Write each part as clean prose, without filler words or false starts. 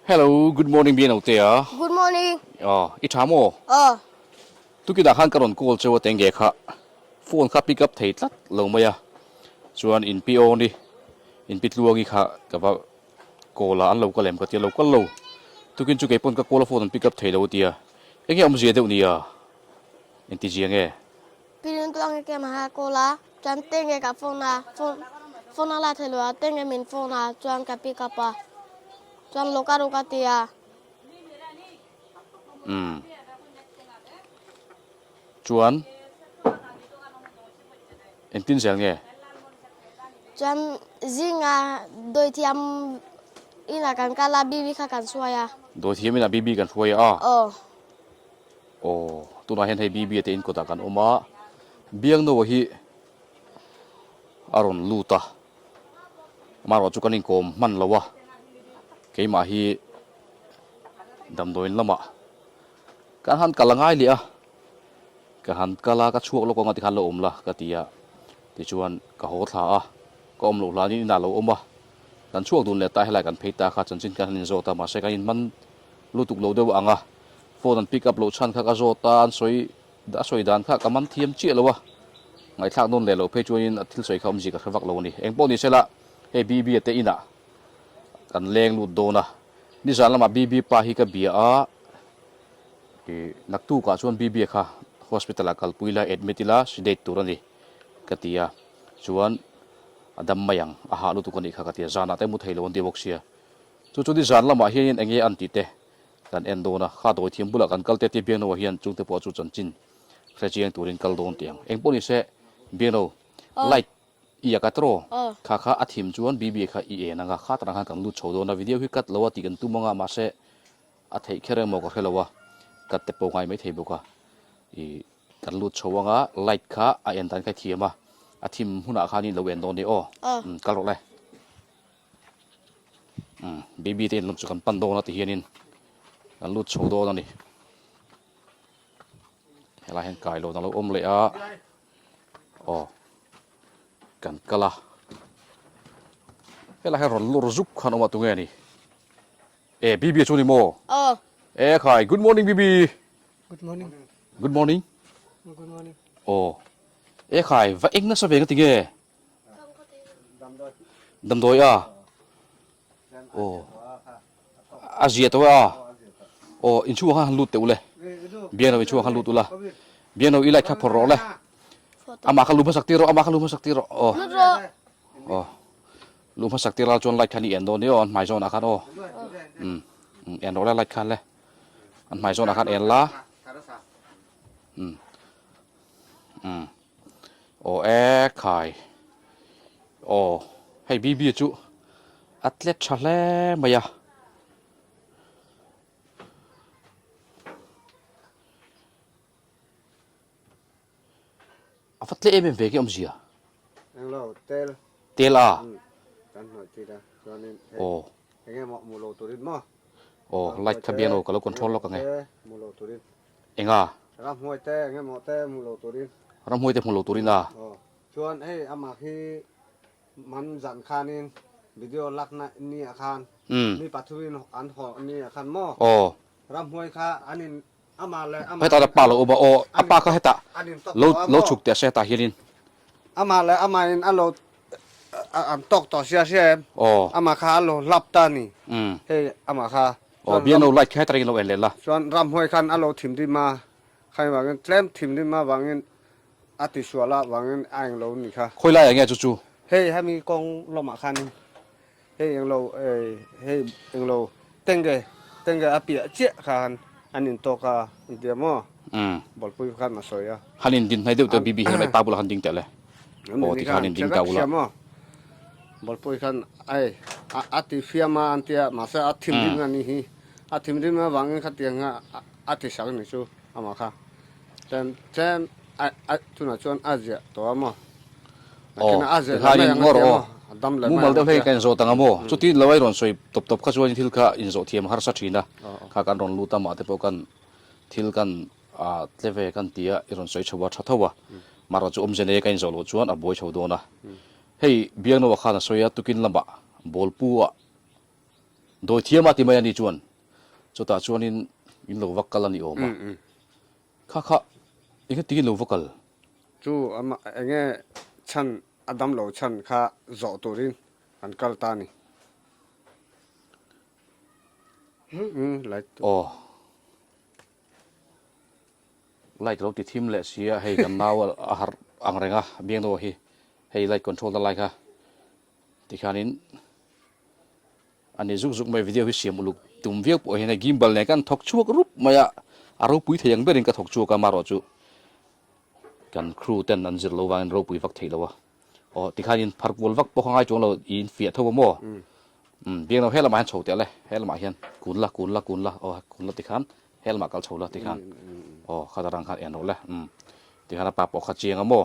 Hello, good morning, bien out there. Good morning. Itamo. Tu kita kan karon call cewa tengge kha. Phone kha pick up thei tlat lo maya. Chuan in PO ni. In pitluangi kha ka ba kola an lo ka lem ka ti lo ka lo. Tu kin chu ke pon ka kola phone pick up thei lo tia. Enge am je de unia. In ti jiange. Pilin tuang ke maha kola. Chuan tenge ka phone ala thelua tenge min phone a chuan ka pick up a. Chuan loka roka tia. Chuan in tin sel nge. Chuan zinga doi thiam ina kan kala bibi kha kan suaya. Do thiam ina bibi kan huai a. Oh. Tu na hen hei bibi te in ko ta kan oma. Biang no hi aron luta. Maro chu kanin kom man lawa. Ke ma hi dam doin lama. Kan han kalangai li a. Ka han kala ka chuak lo ko ngati khan lo omla ka tia. Ti chuan ka ho thla a. Ka om lo la ni na lo oma. Kan chuak dun le ta helai kan pheita kha chanchin kan hin zo ta ma se kan in man lutuk lo deu anga. Phone pick up lo chan kha ka zo ta an soi da soi dan kha ka man thiam chi lo wa. Ngai thak non le lo phe chuin athil soi kham ji ka khawak lo ni. Eng po ni sela he bibi te ina. Kan leng lu do na. Ni zan lama bibi pa hi ka bia a. Naktu ka chuan bibi kha hospital kal puila admitila sidate turani katia chuan adam mayang aha lu tu kani kha katia zana te mu thailo on diboxia chu di zan lama hian ange anti te kan endo na kha do thiam bula kan kalte ti biang no hian chung te po chu chanchin frechiang turin kal don tiang eng poni se biano light iya katro kha athim chuan bibi kha I e na nga kha tra kan lu chodo na video hi kat lawa ti kan tu manga ma se a thei khere mo ko helawa kat te po ngai mai thei boka kan lut chawanga light kha a en tan kha thiama a thim huna kha ni lo en don ni kal ro le bibi te lum chu kan pan do na ti hianin kan lut chaw do na ni hela hen kai lo na lo om le a kan kala hela he ron lur zuk khan oma tu nge ni bibi chu ni mo khai good morning bibi Good morning. good morning Good morning. khai va eng na sa ve nga ti ge dam doi a azia to a in chu ha lut te ule biano in chu ha lut ula biano ilai kha por ro le ama kha lu ma sakti ro lu ma sakti ra chon lai khani en do ni on mai zon akhan en ro la lai khan le an mai zon akhan en la khai hey bibi chu atlet chale maya afatle em ve ke omzia Hello, tel. tela Kan hỏi chị đã. Cho nên anh em họ mua lô turin mà. light khabiano kalo control lo ka nge Mua lô turin. enga Ram hỏi te anh em họ te mua lô turin. ram hoi te pholo turina Cho hey ama khi man dặn khanin video lắc na ni akhan. Ni pathuin an ho ni akhan mo. Ram hỏi kha anin ama le ama. heta da palo oba apa ka heta lo chuk te se ta hirin Ama le ama in alo an tok to sia sia em. Ama kha alo lap ta ni. Hey ama kha. biano light kha tring lo en le la Chuan ram hoi khan alo thim di ma khai wangin tlem thim di ma wangin ati suala wangin ang lo ni kha khoi lai nge chu chu hey hami kong lo ma khan hey yang lo hey yang lo tenge apia che khan anin to ka dia mo bol pui khan ma soya hanin din nai deu te bibi he mai pabula han ding te le ti hanin ding ta ula bol pui khan ai ati fiama antia ma sa athim di ngani hi athim di ma wangin khatianga ati sang ni chu ama kha ten tuna chuan azia to amo kina azia hanin ngoro dam le mu mal de he kan zo tanga mo chuti lawai ron soi top kha chuan thil kha in zo thiam har sa thina kha kan ron luta ma te po kan thil kan tleve kan tia iron soi chawa thathawa maro chu omjene kan zo lo chuan a boi chho do na hei biang no kha na soya tukin lamba bolpu โดยเทียมมาติมายันนี่ชวนจุดตาชวนอินโลวักกัลนี่โอมาข้าอีกทีกินโลวักกัล จูอามาเงี้ยฉันอดัมเหล่าฉันข้าจอตัวรินอันกัลตานี่ไลท์ โอ้ไล่เราติดทิมเละเสียให้กันมาว่าอาหารอังเรงอ่ะเบี้ยงตัวให้ไล่คอนโทรลอะไรค่ะที่ขานินอันนี้ซุกไม่วิดีโอที่เสียมุลุกตุ่มเวียกปอยในกิมบัลเนี่ยกันทกชัวกรุบมาอะอารูปุยเทียงเบริงกับทกชัวกันมารอจูกันครูเต้นอันจิรโลวางรูปุยวักเทียแล้ววะโอ้ที่ขานินพักวอลวักปอกง่ายจงเราอินเฟียทั่วโม่เบี้ยงเราให้ละมาหันโฉดเตะเลยให้ละมาเห็นกุนละโอ้กุนละที่ขานให้ละมากัลโฉดละที่ขานโอ้ข้าตรังข้าเอ็นโหเลยที่ขานปาปอกข้าเจียงอ่ะโม่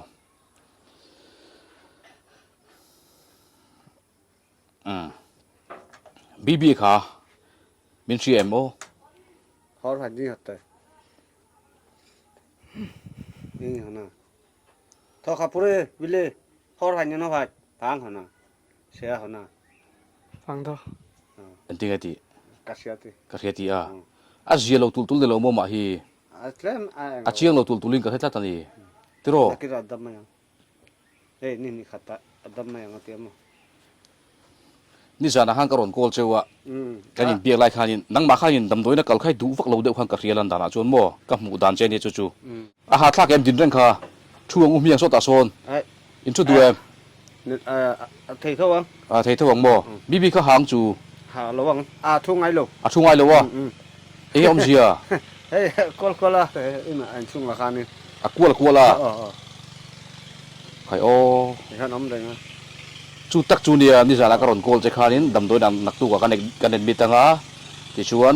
บีบีค่ะมินชีเอ็มโอ ฮอร์พันนี่หัดแต่นี่ฮะนะทอขับพูดเลยวิลเล่ฮอร์พันนี่น้องพัดพังฮะนะเสียฮะนะฟังต่ออันที่ไงที่กัสยาติกระเทียตีอาเจียเราตุลเดลโมมาฮีอาเจียเราตุลิงกระเทียตันนี่ที่รอนักกีฬาดัมมายังนี่ขัดตาดัมมายังเตียมนี่จานะฮังกรอนโกลเจวะกันยินเบียร์ไล่ขานินนังมาขานินดำโดยนักกัลไข่ดูฟักเราเดือดขังกระเทียลันดานาจวนโมกับหมูดานเจนี่จู่อาหารทักเอ็มดินเร่งค่ะช่วงอุ้มยังโซตาโซนอินชุดดูเอ็มเทเท่าวังเทเทวังโมบีบีเขาหางจูหาระวังทุ่งไงลูกทุ่งไงเลยวะเอ้ยอมเสียเฮ้ยกอลละไอ้น่ะไอ้ทุ่งราคานี่กลัวละไข่โอ้ไอ้น้ำแดงจูตักจูเนียนี่จานะกรอนโกลเจขานินดำโดยนักตัวกันเด็นบิตังอ่ะที่ชวน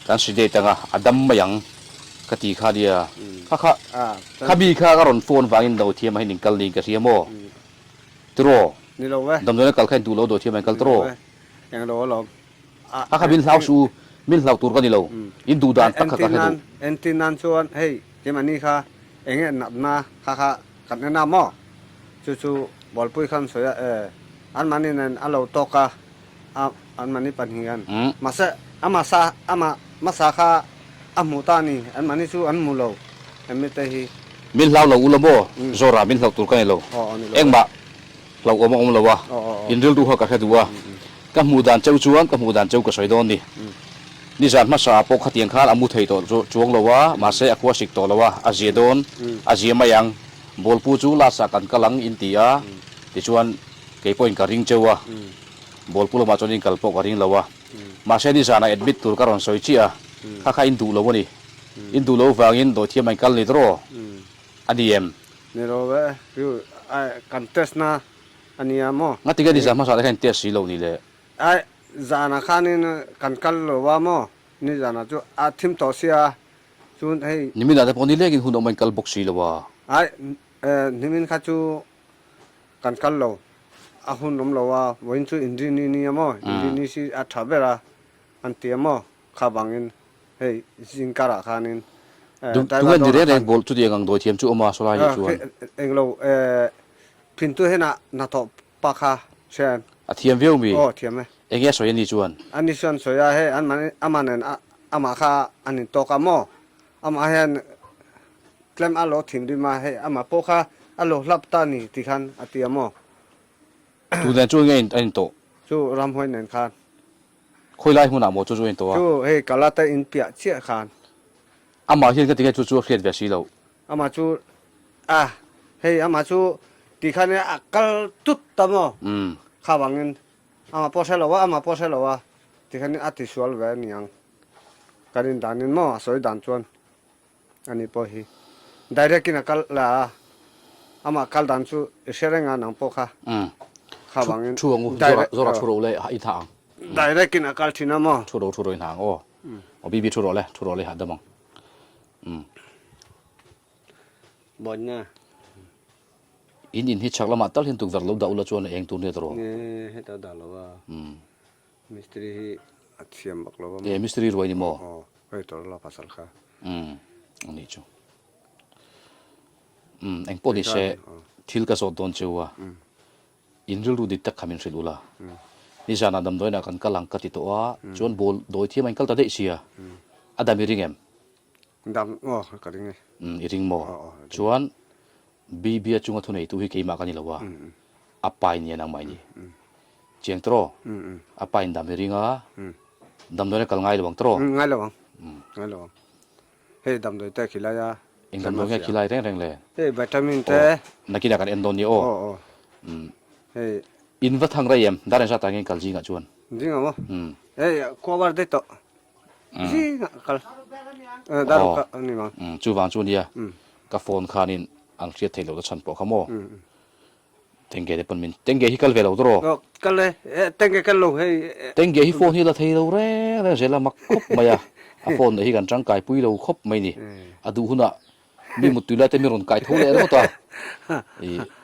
การสิเดตังอ่ะอดัมมายังกติขาเดียข้าบีข้ากรอนโฟนวางอินดาวเทียมให้หนิงกัลนิงกระเทียมโมตรอนี่เราเว้ยดำโดยนักกัลแค่ดูเราโดยเทียมให้กัลตรออย่างเราข้าบินเท้าสูมินเท้าตัวกันนี่เราอินดูดานตักข้ากันให้ดูเอ็นตินันชวนเฮ้ยเจมันนี่ค่ะเอ็งนับนาข้ากันแนะนำมั่วจู่บอลปุ้ยคำสวยอันมันนี่นั่นอันเราตกะอันมันนี่ปัญหามาเสอามาสาขาอามูตานี่อันมันนี่ชูอันมูโลอันไม่เตหีมินเท้าเราอุลโมโซรามินเท้าตัวกันนี่เราเอ็งบะเราอมเราวะอินเรื่องดูเขากันแค่ดูวะกับหมูดานเจ้าจวนกับหมูดานเจ้าก็สวยโดนนี่จานมาสาปกขัดยังข้าอามูเทยตัวจวงเราวะมาเสอควาสิกตัวเราวะอาเจียโดนอาเจียมายังบอลปูจูลาสักันกำลังอินเดียที่ชวนเกี่ยวกับการริงเจ้าวะบอลปูเรามาจนยิงกัลปกการิงเราวะมาเสนี่จานเอ็ดบิดตัวการอนสวยเชียข้าอินดูเราวะนี่อินดูเราฟังอินโดยที่มันกัลลิตรออันนี้นี่เราเว้ยคือกันเทสนะอันนี้มั้งงั้นที่ก็ดิฉันมาสอนให้เทสสิเรานี่เลยจานาขานี่กันกัลเราว่ามั้งนี่จานาจูทีมต่อเสียจูนให้นี่มีอะไรพอนี่เล็กินหุ่นเอามันกัลบกสิเราวะนี่มินข้าจูกันกัลเราหุ่นน้ำเราว่าวันจูอินดีนี่มั้งอินดีนี่สิทับเวลาอันเตียมั้งข้าบังอินเฮ้ยจิงการะขานี่ดูกันดีเรื่องบอลจุดยังโดยเทียมจูอมาสลายจวนเอ็งเราพินตัวให้น่าตบปากค่ะเช่นเทียมวิวมีเทียมไหมเอ็งแย่สวยนี่จวนอันนี้ส่วนสวยให้อันมันเนี่ยมาค่ะอันนี้ตกกันมั้งมาให้เคลมอัลโหลทีมดีมาให้มาพกค่ะอัลโหลรับตานี่ที่ขันอัติยามดูแต่จูเงินอันโตจูรำห้อยเนินขันคุยไล่หุ่นอ่ะโมจูเงินโตจูเฮ้กาลาเตอินเปียเชี่ยขันมาเห็นก็ที่แกจูเครียดแบบสิเรามาจูเฮ้มาจูที่ขันเนี่ยกัลตุดตามข้าบังเงินมาพอใช่หรอวะมาพอใช่หรอวะที่ขันเนี่ยอัติสวลเวนี่ยังการินดานินมั้งสวยดันชวนอันนี้พอฮีได้เรียกกินกัลละมากัลดันชูเชื่อเรื่องงานนังพอค่ะข้าบังเงินช่วงโซราชูโรเลยอีทางได้เรียกกินกัลที่นั่นมั้งชูโรอีทางบีบีชูโรเลยหัดดมังบอลเนี่ยอินฮิตชักละมาตั้งเห็นตุกจากเราดาวละจวนเองตัวนี้ตรอเนี่ยให้ตาดาวละว่ามิสตรีอัดเสียมบักละว่ามิสตรีรวยนี่มั้งให้ตัวละภาษาค่ะอันนี้จูเอ็งพอดีเช่ทิลก็สอดโดนเจ้าว่าอินริลดูดิตักขมิ้นสิลูละ นี่จานดำด้วยนะกันกำลังกติตัวชวนบอลโดยที่มันก็ตัดได้เสียอดัมอีริงเอ็ม ดำอ๋อก็ได้ไง อีริงโมชวนบีบีจุงทุนไอตุฮิเกมากันนี่ละวะอปายเนี่ยนางไม่นี่เจียงโตรอปายดำอีริงอ่ะดำด้วยนะกัลง่ายระวังโตรง่ายระวังง่ายระวังเฮ้ยดำด้วยแต่ขี้ไรอ่ะเองดำด้วยแค่ขี้ไล่แรงๆเลยเฮ้ยวิตามินแต่นักกินกันเอ็นโดนีโอเฮ้ยอินวัดทางไรเอ็มดารินชาติเงินกัลจิงอ่ะชวนจริงเหรอเฮ้ยขวบได้ต่อจริงกัลดารุกนี่มั้งจูวังชวนเนี่ยกับโฟนคานินอังเชียเทโลตัชันปอกขโมเต็งเกย์เดปนมินเต็งเกย์ฮิคัลเวลเอาตัวกัลเลยเต็งเกย์กัลโลเฮ้ยเต็งเกย์ฮิโฟนฮิลาเทโลเร่เร่เจลามักคบมาอ่ะโฟนฮิกันจังไก่ปุยเราคบไม่นี่อะดูหุ่นอ่ะมีมุดตุลาเตมิรุนไก่ทุ่งเลยนะตัว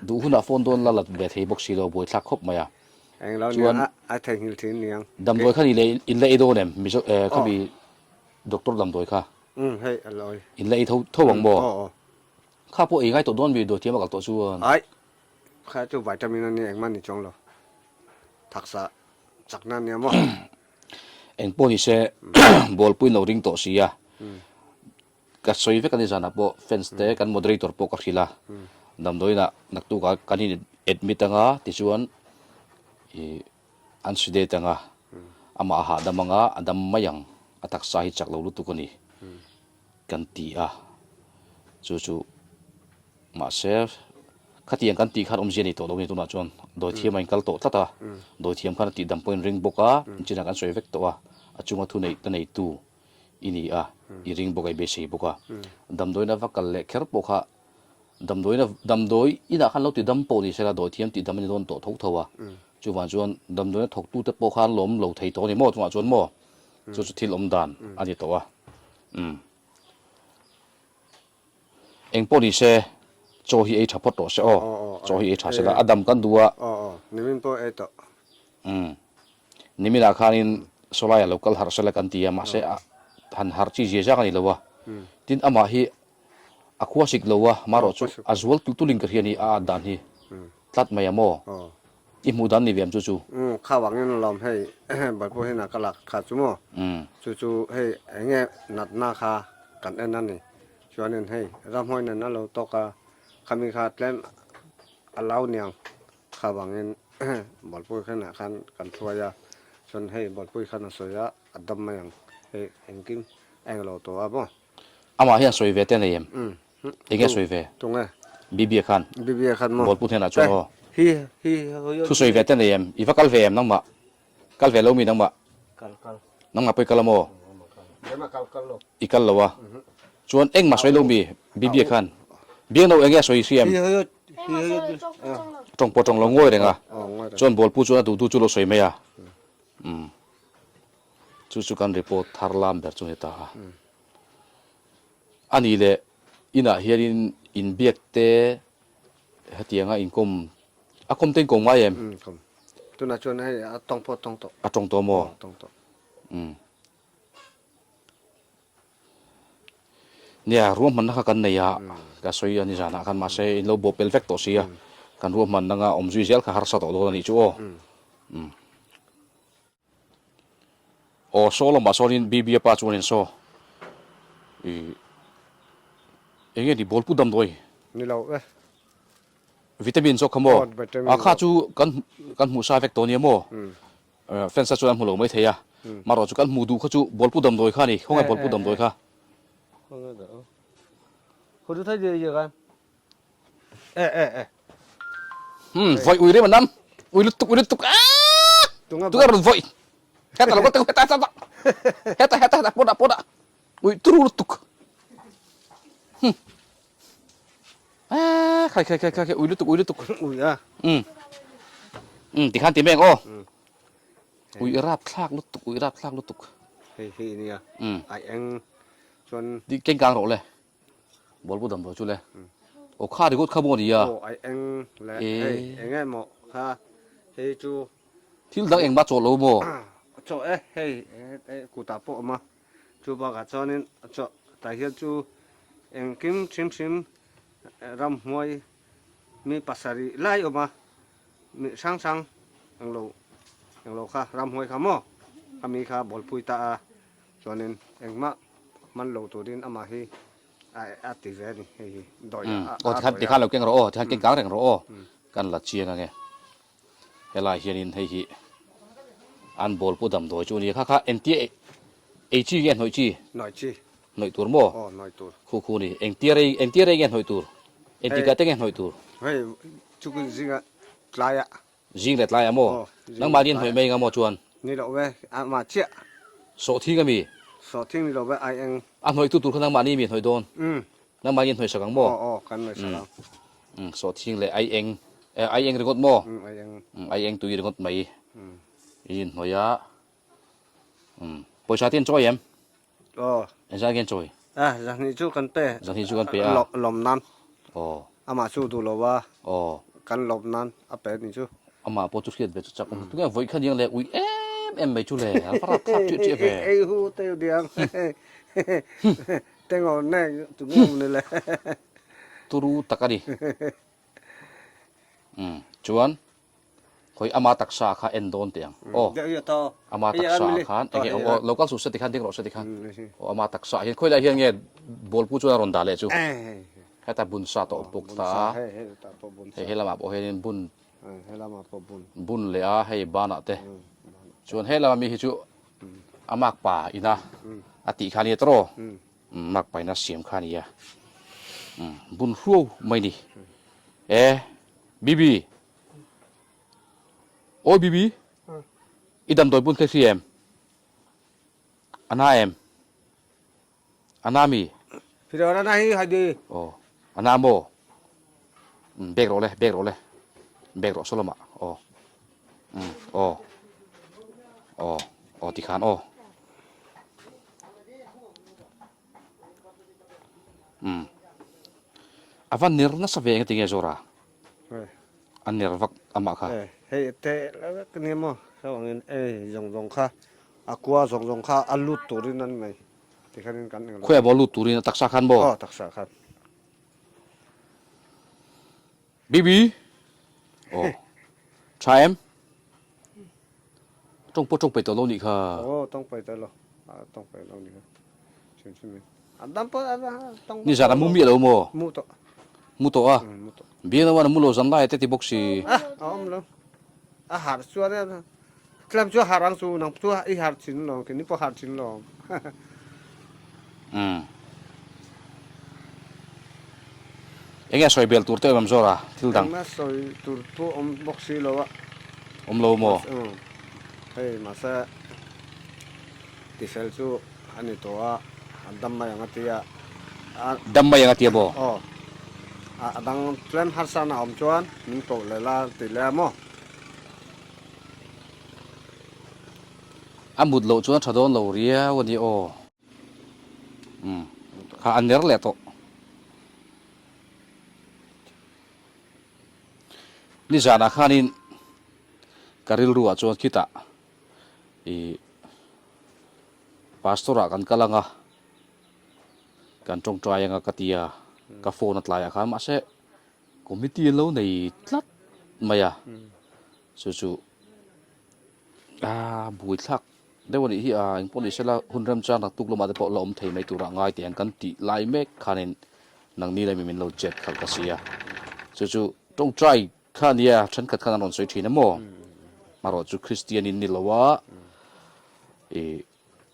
ดูหุ่นอ่ะโฟนโดนละลัดเบทเฮบ็อกซี่เราบวยทักคบมาอ่ะเองเราเนี่ยไอ้เทงฮิลทินเนี่ยดำโดยข้านี่เลยอินเล่โดเนี่ยมีเขามีด็อกเตอร์ดำโดยค่ะเฮ้ยอร่อยอินเล่เท่าวังบ่ข้าพวกเองให้ตัวโดนวีโดเทียมกับตัวชวนไอ้ข้าจูวิตามินนี่เองมันนี่จงเราทักษะจากนั้นเนี่ยมั้งเองพวกนี้เช่บอลปุยเราริงโตเสียกัดสวยเวกันที่จานับบ่เฟนสเตกันโมเดเลเตอร์พวกกันทีละดำโดยน่ะนักตัวกันนี่เอ็ดมิตังอ่ะที่ชวนอันสุดเด็ดตังอ่ะอามาหาดำมังอ่ะดำมายังอัตักสาหิจักเราลุตุกันนี่กันตีอ่ะจู่ๆมาเซฟขัดยังกันตีขัดอมเจนี่ตัวเราเนี่ยตัวน่ะจวนโดยที่มันกัลโตตัดอ่ะโดยที่มันขัดตีดำเป็นริงบกอ่ะจีนักกันสวยเวกตัวอ่ะจุงอ่ะทุนไอ้ตันไอ้ตูอินี่อ่ะอีริงบกไอ้เบสีบกอ่ะดำโดยน่ะวักกัลเล็กแค่บกอ่ะดำโดยอีน่ะขันเราตีดำปนี่เสร็จแล้วโดยที่มันตีดำมันโดนโตทุกทัวจู่วันจวนดำโดยน่ะถกตู้แต่ปกขันล้มเราไทยตัวนี่มั่วจังหวะจวนมั่วจู่ที่ล้มดานอันนี้ตัวเองพวกนี้เช่โจฮีเอชาพอตัวเช่โจฮีเอชาเสร็จแล้วอดัมกันดัวนี่มันพวกเอต่อนี่มีราคานินโซลายเราก็หาเสร็จกันตีมาเช่หันหาชีเจียกันนี่เลยวะทินอามาฮีอควาสิกเลวะมารอจูอัจวลตุลิงกระเฮียนี่อาดันฮีตัดมายามออิมูดันนี่เวียมจู่ข้าวหวังนี่ลอมให้บ่อยพวกให้นักกลักขาดจุโมจู่ให้เงี้ยนัดหน้าคากันเอ็นนั่นนี่ชวนเให้รำห้อยนั่นนั่นเราตกคำมีขาดเล่นอัลเลาเนียงข้าวหวังนี่บ่อยพวกให้นักขันกันช่วยชวนให้บ่อยพวกขันสวยอัดดำมาอย่างให้เอ็งกิมเอ็งเราตัวบ่อามาเฮียสวยเวทเนี่ยเองสวยเวตรงไหนบีบีขันมั้งบ่อยพวกให้นักช่วยฮีทุสวยเวทเนี่ยอีฟ้ากัลเวมนั่งมากัลเวลมีนั่งมานั่งมาไปกัลโมอีกัลละวะชวนเอ็งมาสวยลงบีบีขันเบี้ยเราเอ็งสวยเสียมตรงปอตรงลงง่อยเลยงะชวนบอลผู้ชวนดูจุลสวยไหมอ่ะจู่ๆกันรีพอร์ตทาร์ลามแบบจุนตาอันนี้เลยอิน่ะเฮียอินเบียกเตะเหตียงอ่ะอินคมอาคมเต็งกงไว้เอ็มตัวน่ะชวนให้ต้องพอต้องโตตรงตัวโมต้องโตเนี่ยรวมมันนักกันเนี่ยก็สวยอันนี้จานะกันมาเสียอินโลบเป็นเฟกต์ตัวเสียกันรวมมันนักอมจุยเซลข้าหาร์สตอตัวนี้จู่โอ้โซลมาโซลินบีบีป้าชวนอินโซเอ็งดีบอลพูดดำด้วยนี่เราวิตามินโซขโมข้าจูกันหมูซาเฟกตัวนี้โมแฟนสัจจวนหัวหลงไม่เทียมารอจูกันหมูดูข้าจูบอลพูดดำด้วยข้านี่เขาไงบอลพูดดำด้วยข้าคนดูท่าเยอะกันไฟอุ้ยเรื่องมันน้ำอุ้ยลุตุกตุกอะไรไฟheta lo kote heta poda ui turu lutuk kai ui lutuk ui ya tikan timeng oh ui rap klak lutuk hei ini ya ai eng chon di keng kang ro le bol bu dam bo chu le o kha di gut kha bo ni ya ai eng le eng ai mo ha hei chu thil dang eng ba cho lo mo cho hey cụ ta bộ mà chú bảo cả cho nên cho tại hiện chú em kim chim ram muối mi pasari lai mà mi sang anh lâu อย่างเราค่ะรำหวยขโมขมีค่ะบอลปุยตาส่วนนึงเองมามันโลตัวดินอามาฮีอาติเวนี่ฮีดอย โอ้ที่ข้าเราเก่งเราโอ้ที่เก่งกลางแรงเราโอ้กันละเชียงไงเฮลาเฮียนินให้ฮีอันบอลปูดำโดยจูนี่ค่ะเอ็นทีเอจีเงี้ยหน่อยจี หน่อยจี หน่อยตัวโม อ๋อหน่อยตัว คู่นี่เอ็นทีอะไรเงี้ยหน่อยตัวเอ็นทีกัดเงี้ยหน่อยตัว เฮ้ยจุกจิงอะกลายอะ ยิงเล็ดลายอะโมนังมาดินหอยไม่งามโมชวน นี่เราเว้ยอามาเชี่ย โสที่ก็มี สอทิ้งนี่เราเว้ยไอเอง อันหอยตัวข้างมานี่มีหอยโดน อืม นังมาดินหอยสักกังโม อ๋อกันเลยสัก โสที่เลยไอเองไอเองรีกดโม ไอเอง ไอเองตุยรีกดไม่ยินหอยะปอยชาเตียนจอยเอ็ม อ๋อ เอ็นชาเตียนจอย จากนี้จุกันเป้ จากที่จูกันไปอ่ะ หลอมนั้น อ๋อ อามาสู้ดูเราว่า อ๋อ กันหลอมนั้นอาเป็ดนี่จู อามาปอจุดเขียนไปจุดจับทุกอย่างไว้ขันยังเลยอุ้ยเอ็มไปจุเลยปรับขับจุดเจ็บไป ไอ้หูเตียวเดียงเต็งเอาแน่ตุ้งงนี่แหละ ตูรูตักกันดิชวนคอยอามาตักษาข้าเอ็นโดนเตียงโอ้ เดี๋ยวต่อ อามาตักษาข้านเองโอ้เราก็สุดสติขันเด็กเราสติขันโอ้อามาตักษาเห็นคอยได้เห็นเงี้ยบอลผู้ช่วยรอนดาเลยจูให้แต่บุญสาตอปุกตา ให้ตาปบุญ ให้ละมาโอ้เห็นบุญ ให้เรามาปบุญ บุญเลยให้บ้านอ่ะเต้ชวนให้ละมีหิจูอามากป่าอีนะอติขานีโตรมักไปนะเสียมขานีอ่ะบุญรู้ไม่ดีบีบีโอ้ยบีบีอีดันโดยบุญเทซีเอ็มอันน่าเอ็มอันน่ามี พี่เดี๋ยวนั้นให้ให้ดี โอ้อันน่าโมเบรกโรเลยเบรกโรเลยเบรกโรสโลมาโอ้โอ้โอ้โอ้ติขานโอ้avan nirna sa veng tinge zora an nirvak ama kha เฮ้ยเตะแล้วก็เนี่ยมั้งเขาว่าเงินยงค่ะอากลัวยงค่ะอัลลุตัวนี้นั่นไหมที่เขาเรียนกัน khoe bolu turin taksa khan อ๋อ bo ตักษาครับ bibi oh chaem trong po trong pe to lo ni kha โอ้ต้องไปตลอดต้องไปเรานี่ครับเชิญไหมอันดับปะต้อง ni zara mu mi lo mo มูโต mu to a มูโต bi na wan mu lo zan lai te ti boxi อ๋อมแล้วอาหารส่วนเนี่ยกลับช่วยหารังสูนังช่วยอีหารชิ้นหรอกนี่พอหารชิ้นหรอก enge soi bel tur te mam zora thil dang มาสอยตัวตัวบ็อกซี่แล้วอะ lo mo เฮ้ยมาซะที่เฟลซูอันนี้ตัวอันดำมาอย่างที่อ่ะ dam ma yang atia bo อ๋อดังเพลนฮัสซานาอมจวนมิงโตเลยละติเลยมั้ง amut lo chuan thadon lo ria wani o kha aner le to ni jana khanin karil ruwa chuan kita i pastora kan kalanga kan tong trai anga katia ka phone atlaya kha ma se committee lo nei tlat maya chu chu bui thakได้วันนี้อิงพอดีเสละหุ่นเริ่มจ้างนักตุกลงมาแต่พอเราอมเทไม่ตัวง่ายแต่ยังกันตีลายเมฆคันนังนี้เลยมีเราเจ็ดขับกระเสียจู่ๆตรงใจข้านี้ฉันขัดขนาดนนสวยทีนะโมมารอจู่คริสเตียนินนี่ละวะ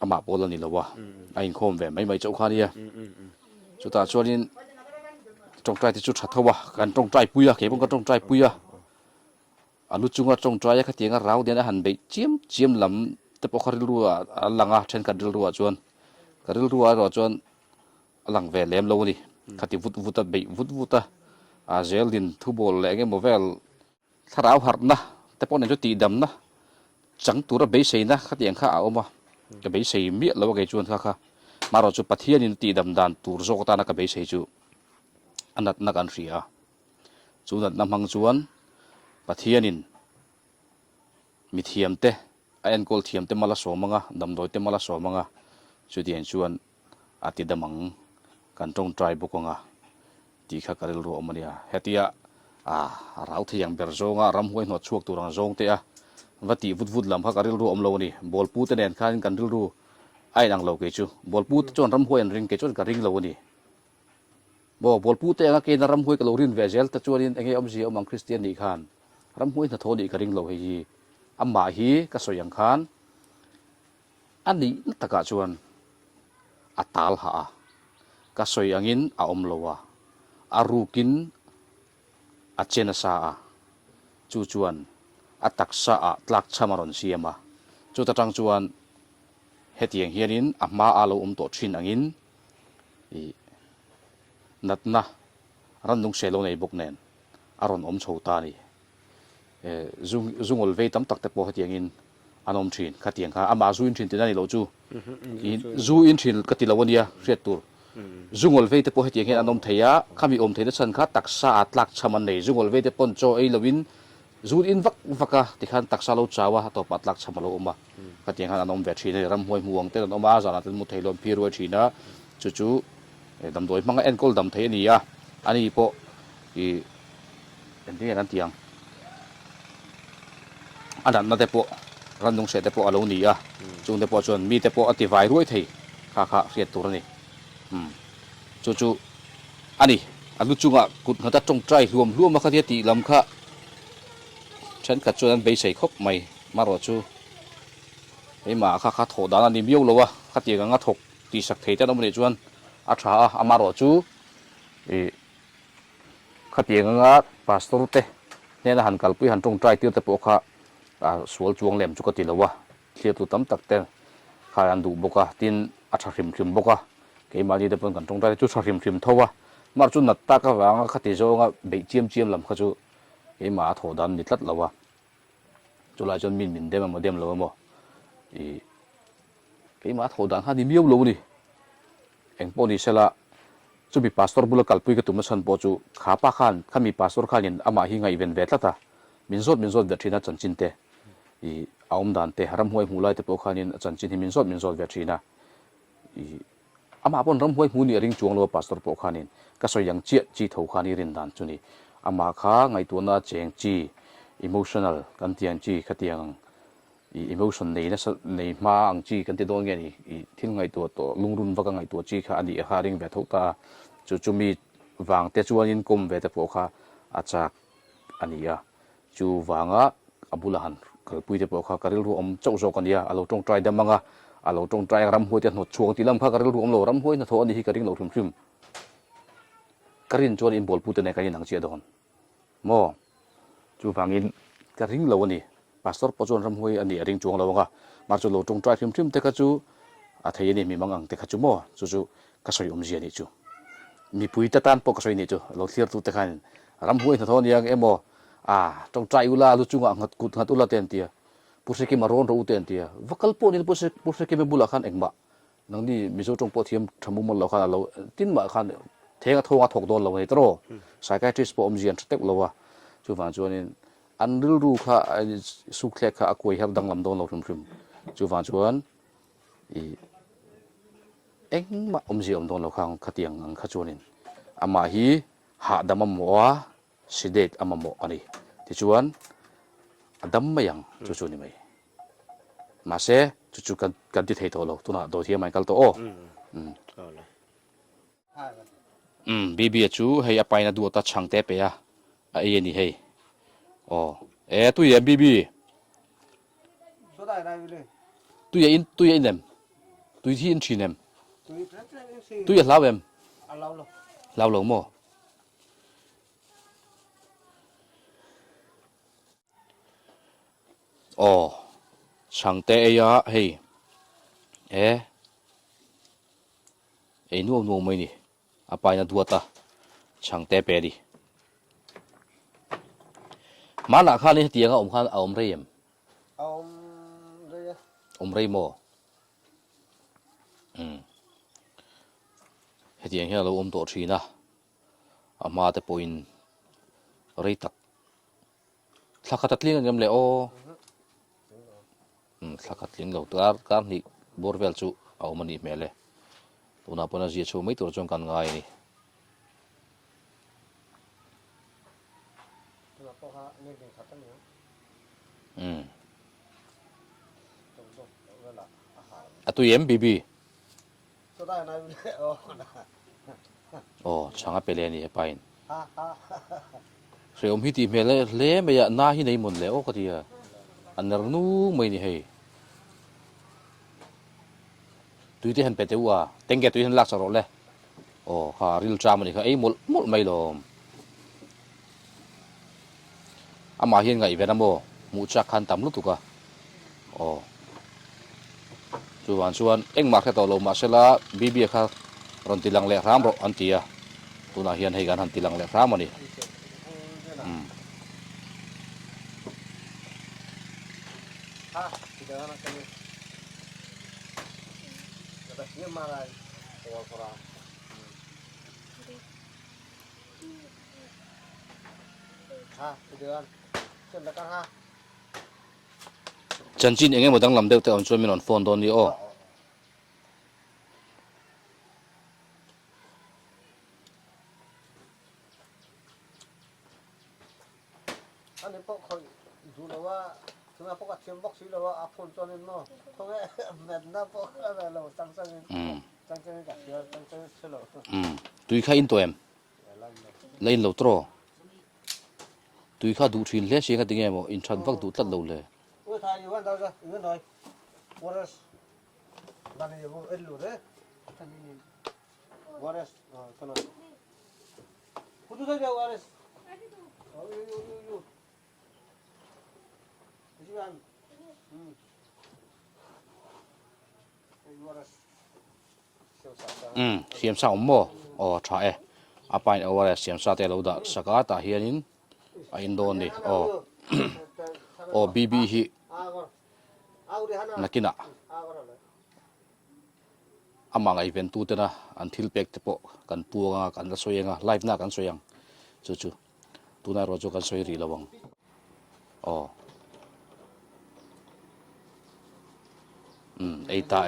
อามาโบราณนี่ละวะอิงคมแหวนไม่เจ้าข้านี้จู่ตาชวนนี้ตรงใจที่จุดชัดเทวะกันตรงใจปุยเขียบก็ตรงใจปุยอนุจุงตรงใจก็เตียงเราเดี๋ยวหันไปเจียมลำแต่พอคาริลรัวหลังเช่นคาริลรัวจวนคาริลรัวรอจวนหลังเวลเลมโลนี่ขัดที่วุฒไปวุฒเจลดินทุบอลแรงโมเวลถ้าเราหัดนะแต่พอเนี่ยจะตีดำนะจังตัวเราไปใส่นะขัดยังข้าเอามาจะไปใส่เมียแล้วว่าไงจวนข้ามารอจุปัทยานินตีดำดันตัวโจกตานักไปใส่จูอันนั้นนักอันเสียจวนนั้นนำหังจวนปัทยานินมีเทียมเตไอ้อันกอลเทียมเตมาลาโสมังอ่ะดำโดยเตมาลาโสมังอ่ะจุดเด่นชวนอาทิตย์ดำมังกันตรงใจบุกงอ่ะที่ข้าการิลรัวมันเนี่ยเฮติยะเราที่ยังเบอร์โจงอ่ะรำห้วยหนวดช่วงตัวรังโจงเตะ วัติวุดลำพักการิลรูอมโลนี่บอลปูตะเนนข้านกันริลรูไอ้นังโลเกจูบอลปูจนรำห้วยริงเกจูกันริงโลนี่บอลปูแต่งเกนรำห้วยกับโลรินเวเจลแต่จวนเองอมจีอมังคริสเตียนนี่ข้านรำห้วยถ้าโทนี่กันริงโลเฮีอัมมาฮีก็สวยยังข้านอันนี้นักกะจวนอัตาลหาก็สวยยังอินอาอมโลวะอารูกินอาเจนซาจูจวนอัตักษะตลักชามารอนเซียมาจุดตั้งจวนเฮตียงเฮียนินอามาอาโลอุมโตชินอังินนัดนะรันดุงเชลในบุกเนนอารอนอมโชตานีจุงอลเวตัมตักเตปโอเฮตียงอินอันอมชินขัดเตียงข้าอามาจูอินชินตินันนี่โลจูจูอินชินกัติลาวันเดียเรียตูจุงอลเวเตปโอเฮตียงอินอันอมเทียข้ามีอมเทียสันข้าตักษะตลักชามันในจุงอลเวเตปอนโจเอลวินจูอินวักที่ขันตักษาโลจาวะตัวปัตลักชมาโลอมะก็ที่ขันอนอมเวทีในรำห้วยห่วงแต่อนอมอาจารย์เป็นมุทัยลมพิรวยชีนะจู่ดำโดยมังเอ็นกอลดำเทียนี่อ่ะอันนี้พอเป็นที่นั่นเตียงอันนั้นนั่นแต่พอรันดงเสแต่พออารมณ์นี่อ่ะจุงแต่พอจนมีแต่พออธิบายรวยไทยข้าเรียนตัวนี่จู่อันนี้อันนู้จุงอ่ะกุดหัวตาจงใจรวมมาคดีตีลำข้าฉันขัดจวนไปใส่คบใหม่มารอจูไอ้หมาข้าโถดานันนี่มีอยู่แล้ววะข้าเตียงข้าถกตีสักเทจะต้องไปจวนอาชาอามารอจูข้าเตียงข้าปาสตอรุเตเนี่ยนะหันกัลปุยหันตรงใจเตียวแต่ปกข้าสวลจวงเหลี่ยมจุกติแล้ววะเทียบตัวตั้มตักเตข้าอันดูบกตินอาชาริมบกเกี่ยมาดีแต่เป็นกันตรงใจจุชาริมเท่าวะมาจุนัดตากว่างข้าตีโจงเบยเจียมลำข้าจูไอ้หมาโถดันนิดลัดแล้ววะจุฬาจนมินเดมมาเดมแล้วมั้งไอ้หมาโถดันฮะนี่มีอยู่แล้วนี่เอ็งปนี่เสละจุมีพาสตอร์บุลกัลปุยกับตุ่มสันปอจูขาป้าขันข้ามีพาสตอร์ขันยันอามาหิงไงเวนเวทละตามินโซดเวทีน่าจันจินเตเอาดันเตหรำห้วยหูไล่เตปอขันยันจันจินที่มินโซดเวทีน่ะอามาปนรำห้วยหูนี่ริงจวงแล้วพาสตอร์ปอขันยันก็สวยยังเจี๊ยจีเท่าขันนี่รินดันจุนี่อามาข้าไงตัวน่าเจงจี emotional กันเตียงจีขัดเตียงemotion ในนั้นในมาอังจีกันที่โดนไงนี่ที่ไงตัวลุงรุ่นว่ากันไงตัวจีค่ะอันนี้หาริงแบบทุกตาจู่มีวางแต่จวนยินกุมแบบแต่พวกค่ะอาจจะอันนี้จู่วางอับุลหันก็ปุยแต่พวกค่ะการิลรูอมเจ้าโจกันเนี่ยเราตรงใจเดมังเราตรงใจรำห้วยแต่หนวดช่วงที่ลำพักการิลรูอมเรารำห้วยนะโทอันนี้การิงเราทุ่มการินจวนอินบอลพูดในการินหนังเชียดอนโมจู่วางอินการิงเราวันนี้พาสตอร์ปจวนรำห้วยอันนี้ริงจวงเราว่ามาจู่เราตรงใจทุ่มแต่ก็จู่อาทัยนี่มีมังอังแต่ก็จู่โมจู่ก็สวยเจียนี่จู่มีปุยตะตันปกสวยนี่จู่เราเทียบตัวแต่กันรำห้วยนะโทนี่ยังโมตรงใจอุลาลุจุงงัดกุดงัดอุลาเตียนเตียผู้สิกิมาร้อนรู้เตียนเตียวักลปุ่นนี่ผู้สิกิไม่บุลขันเองบ่นังนี่มิโซจงปอเทียมทำมุมเราขันเราทิ้งมาขันเทงทงถกโดนเราในตรอสายการที่สปอมเจียนสเต็ปเราว่าจู่ฟังจวนนี่อันริลรูค่ะสุขเล็กค่ะอคุยครับดังลำโดนเราทุ่มจู่ฟังจวนเอ็งมาอมเจียมโดนเราขังขัดยังขัดจวนนี่อามาฮีหาดำมัวสิเดตอามาโมอันนี้ที่ชวนดำไม่ยังจู่นี่ไหมมาเสจู่กันที่เทโตเราตัวน่ะโดยที่ไม่กัลโตโอบีบีจู่ให้อภัยนะดูตัดช่างเตะไปไอ้ยันนี่ให้ตุยบีบีตุยอินเนมตุยที่อินชีเนมตุยลาวเอ็มลาวหลงโมช่างเตะให้นู่นไม่นี่อภัยนะดูตัดช่างเตะไปดิมาหน้าข้านี่เตียงข้าอมเรียมอมเรียมโมเตียงเราอมตัวชีนะมาแต่ปุ่นรีตักสักตัดลิงกันเลยสักตัดลิงเราตัวการนี่บอร์เวลจูเอามันนี่เมล่ตัวน่าปนจีชูไม่ตัวจงกันง่ายนี่ tu yem bibi สุดท้ายนายโอ้ oh changa pele ni he pain ฮ่าฮ่า reom hi ti mele le me ya na hi nei mon le o ka dia anar nu mai ni hei tui ti han pe te wa tengge tui han lak sa ro le oh ha ril tra mani kha ei mol mol mai lom ama hian ngai ve na mo mu cha khan tam lu tu ka oh chuan eng ma kha to lo ma sela bibi kha ron tilang le ram ro an tia tuna hian hei gan han tilang le ram aniฮ่าที่เดินมากันนี่จะไปเที่ยวมาอะไรโอ้โหฮ่าที่เดินเช่นเดียวกันฮ่า chan chin enge mo dang lam deuh te on chuan min on phone don ni o อันนี้พวกเขาดูแล้วว่าถึงแม้พวกเทียมบอกสิแล้วว่าอาพนจนเนาะเขาแค่แม่น่าพวกอะไรเราตั้งใจกับเดียวตั้งใจเฉลย tui kha in to em lein lo tro tui kha du thin le se ka dinge mo in than vak du tlat lo le โอ้ยทายอยู่วันเดียวจ้ะอีกหน่อยวันนี้บ้านนี้ยังเอ็ดลูเด้ท่านนี่วันนี้ท่านคุณดูได้ยังวันนี้โอ้ยอยู่ที่บ้านวันนี้เสียวสัตว์ siam sa mo o tha e apain awara siam sa te lo da saka ta hianin a in don ni o bibi hi nakina ama ngai ven tu te na an thil pek te po kan puanga kan la soyenga live na kan soyang chu chu tuna ro chu kan soi ri lawang o ei ta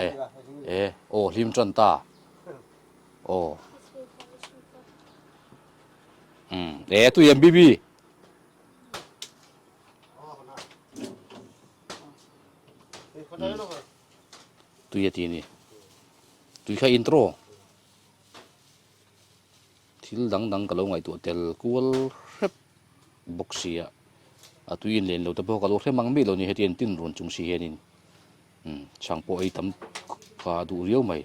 e o hlim tran ta o tu yem bibi tu ye ti ni tu kha intro thil dang dang kalo ngai tu tel kual rep boxia a tu in len lo te bo kalo re mang mi lo ni hetien tin ron chung si henin chang po ai tam ka du riau mai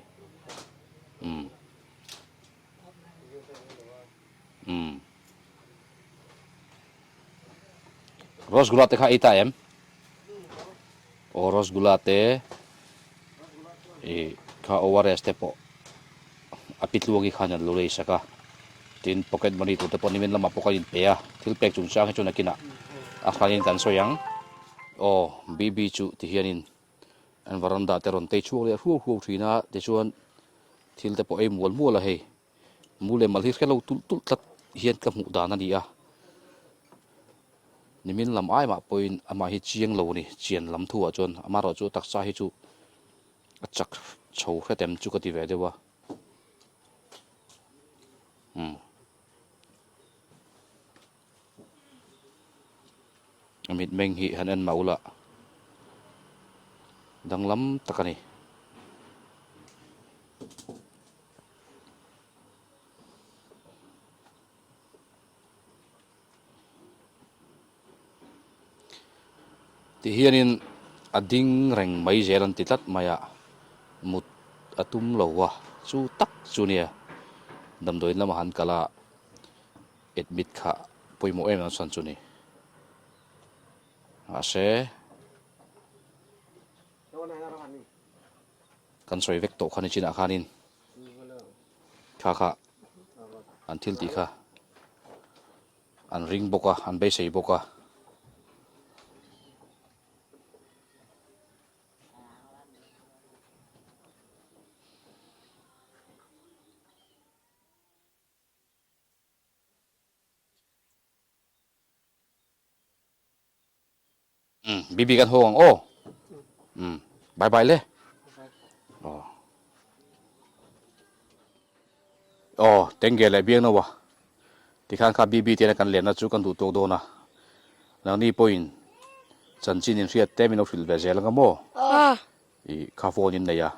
rosgula te kha ita em o rosgula te e kha ores te po apitluagi khanan lo rei saka tin pocket money tu te po nimen lama poka in pe a thil pek chung chang chu nakina a khanin kan soyang o bibi chu ti hianin an varanda te ron te chu le hu thina te chuan thil te po ei mual mual a hei mule mal hi khelo tul tul tlat hian ka mu dan ani a nimin lam ai ma point ama hi chiang lo ni chian lam thu a chon ama ro chu taksa hi chu achak chho khetem chu ka ti ve dewa amit meng hi han an maula danglam takani ti hianin ading reng mai zelan titlat maya mut atum lowa chu tak chu nia damdoin lama han kala admit kha poimo em san chu ni ase kan soi vek to khani china khanin kha an thil ti kha an ring boka an be sei boka bibi kan hong bye bye le tenge le biang no wa ti khan kha bibi te kan le na chu kan du to do na na ni point chan chin in riat te min of fil ve zel nga mo i kha phone in ne ya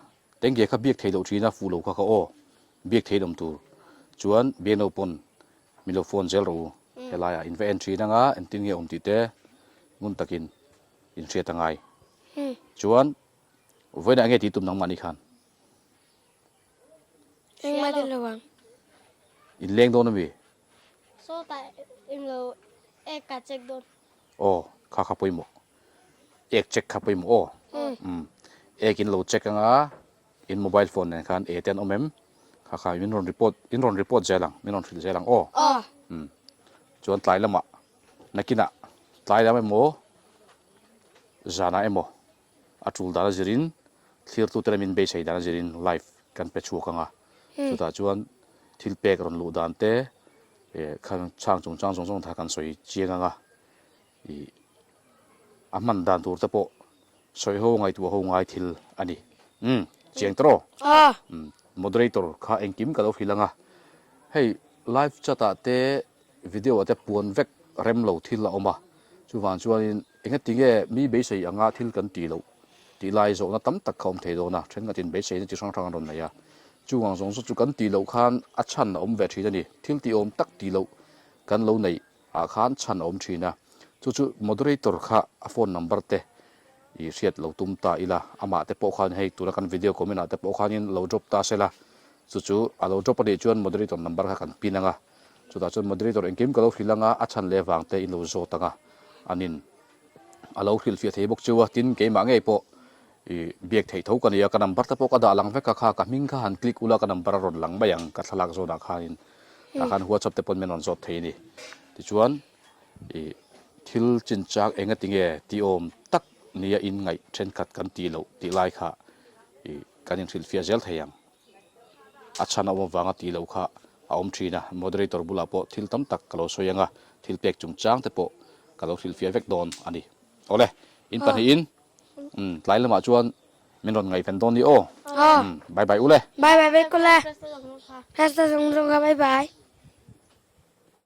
เต็งเกขับเบียกเทโลทีน่าฟูโลเขาโอเบียกเทดมตูจวนเบียนโอปนมิโลโฟนเซลรูเฮลายอินเวนทรีนังอ่ะอินติงเกอมติเตงุนตะกินอินเสียตังไงจวนเวนังเงติตุมนังมานิคัน Em mai tin luôn. อินเลี้ยงโดนมี So tại em lo e cả check don. โอ้ข้าขับไปหมดเอกเช็คขับไปหมดโอ้เอกอินโหลดเช็คกันอ่ะอินโมบายโฟนเนี่ยคันเอเทนอมเอ็มข้าข้ามินรอนรีพอร์ตเจลังมินรอนฟิลเจลังโอ้จวนตายแล้วมะนักกินอ่ะตายแล้วไม่หมดจานาเอ็มโมอัจฉริยะจริงคลียร์ตัวเตมินเบสให้ดานาจริงไลฟ์กันไปชัวกันอ่ะสุดท้ายจวนทิลเปกรอนลูดานเต้ข้างช่างจงท่ากันสวยเจียงกันอ่ะอามันดานตัวตะโปสวยหัวไงตัวหัวไงทิลอันนี้เจียงตรอโมเดอเรเตอร์ข้าเองกิมกันเอาฟิลังอ่ะเฮ้ยไลฟ์จัดแต่วิดีโอแต่ปวนเวกเร็มเหลาทิลละออกมาชวนเองก็ติงเอมีเบสยังอ่ะทิลกันตีเหลาตีไลโซน่ะตั้มตักเขาไม่เท่านะเช่นกันตินเบสนี่จะช่างทางรอนไหนอ่ะจู่วางส่งสุดกันตีเหลาขันอัดชันอมเวทีนี่ทิลตีอมตักตีเหลากันเหลาในอาคารชันอมทีนะจู่โมเดอเรเตอร์ข้าโฟนนัมเบอร์เตอีเสียดเหลาตุ้มตาอีละอามาแต่พอขันให้ตัวกันวิดีโอคอมเมนต์แต่พอขันยินเหลาจบตาเสละจู่เหลาจบประเดี๋ยวจวนโมเดอเรเตอร์นัมเบอร์ข้ากันปีนังอ่ะจู่จวนโมเดอเรเตอร์เองกิมกันเอาฟิลังอ่ะอัดชันเลวังเตอินเหลาโซตังอ่ะอันนี้เหลาฟิลเฟียเทบกจู่ตินเกมอ่ะไงพอเบียกเทยทุกันเนี่ยกันนัมเบอร์แต่พอกระดาลังเวกข้ากับมิงข้าหันคลิกอุลากันนัมเบอร์รอนหลังไปยังกัดสลักโซนักขันนักขันหัวจับแต่ปนเมนอนโซเทนี่ที่จวนทิลจินจากเองก็ติงเอที่อมตักเนี่ยอินไงเช่นกัดกันตีเหลาตีไล่ข้ากันยังฟิลเฟียเซลเทียงอัชชานาอมวางตีเหลาข้าอมทรีนะโมเดอเรเตอร์บุลาโปทิลตั้มตักกะโลโซยังอ่ะทิลเป็กจุงจางแต่โปกะโลฟิลเฟียเวกโดนอันนี้โอ้เลยอินปันอินไล่ละมาจวนมินรอนไงเป็นโดนนี่โอ้บายบายอุเลย Bye bye bye con la. Hasta luego bye bye.